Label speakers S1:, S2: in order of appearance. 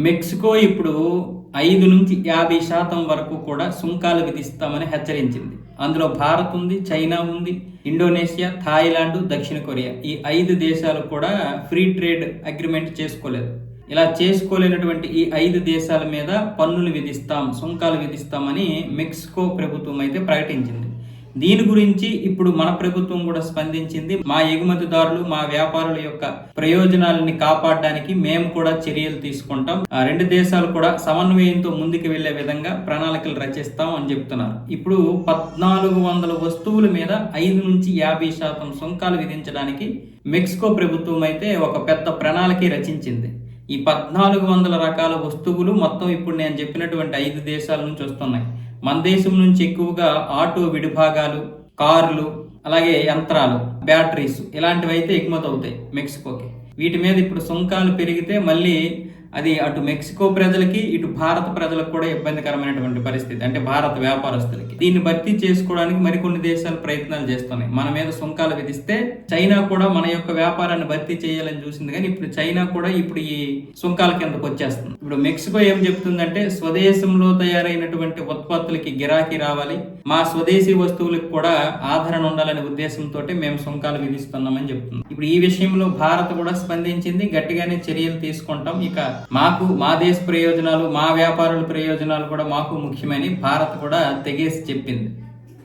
S1: Mexico ఇప్పుడు 5-50% వరకు కూడా సుంకాలు విధిస్తామని హెచ్చరించింది. అందులో భారత్ ఉంది, చైనా ఉంది, ఇండోనేషియా, థాయిలాండ్, దక్షిణ కొరియా. ఈ 5 దేశాలు కూడా ఫ్రీ ట్రేడ్ అగ్రిమెంట్ చేసుకోలేదు. ఇలా చేసుకోలేనటువంటి ఈ 5 దేశాల మీద పన్నులు విధిస్తాం, సుంకాలు విధిస్తామని మెక్సికో ప్రభుత్వం అయితే ప్రకటించింది. దీని గురించి ఇప్పుడు మన ప్రభుత్వం కూడా స్పందించింది. మా ఎగుమతిదారులు, మా వ్యాపారుల యొక్క ప్రయోజనాలని కాపాడడానికి మేము కూడా చర్యలు తీసుకుంటాం. ఆ 2 దేశాలు కూడా సమన్వయంతో ముందుకు వెళ్లే విధంగా ప్రణాళికలు రచిస్తాం అని చెప్తున్నారు. ఇప్పుడు 1400 వస్తువుల మీద 5-50% సుంకాలు విధించడానికి మెక్సికో ప్రభుత్వం అయితే ఒక పెద్ద ప్రణాళిక రచించింది. ఈ 1400 రకాల వస్తువులు మొత్తం ఇప్పుడు నేను చెప్పినటువంటి 5 దేశాల నుంచి వస్తున్నాయి. మన దేశం నుంచి ఎక్కువగా ఆటో విడిభాగాలు, కార్లు, అలాగే యంత్రాలు, బ్యాటరీస్ ఇలాంటివి అయితే ఎగుమతి అవుతాయి మెక్సికోకి. వీటి మీద ఇప్పుడు సుంకాలు పెరిగితే మళ్ళీ అది అటు మెక్సికో ప్రజలకి, ఇటు భారత ప్రజలకు కూడా ఇబ్బందికరమైనటువంటి పరిస్థితి. అంటే భారత వ్యాపారస్తులకి దీన్ని భర్తీ చేసుకోవడానికి మరికొన్ని దేశాలు ప్రయత్నాలు చేస్తున్నాయి. మన మీద సుంకాలు విధిస్తే చైనా కూడా మన యొక్క వ్యాపారాన్ని భర్తీ చేయాలని చూసింది, కానీ ఇప్పుడు చైనా కూడా ఇప్పుడు ఈ సుంకాల కిందకు వచ్చేస్తుంది. ఇప్పుడు మెక్సికో ఏం చెప్తుందంటే స్వదేశంలో తయారైనటువంటి ఉత్పత్తులకి గిరాకీ రావాలి, మా స్వదేశీ వస్తువులకు కూడా ఆదరణ ఉండాలనే ఉద్దేశంతో మేము సుంకాలు విధిస్తున్నామని చెప్తుంది. ఇప్పుడు ఈ విషయంలో భారత్ కూడా స్పందించింది, గట్టిగానే చర్యలు తీసుకుంటాం. ఇక మాకు మా దేశ ప్రయోజనాలు, మా వ్యాపారుల ప్రయోజనాలు కూడా మాకు ముఖ్యమని భారత్ కూడా తెగేసి చెప్పింది.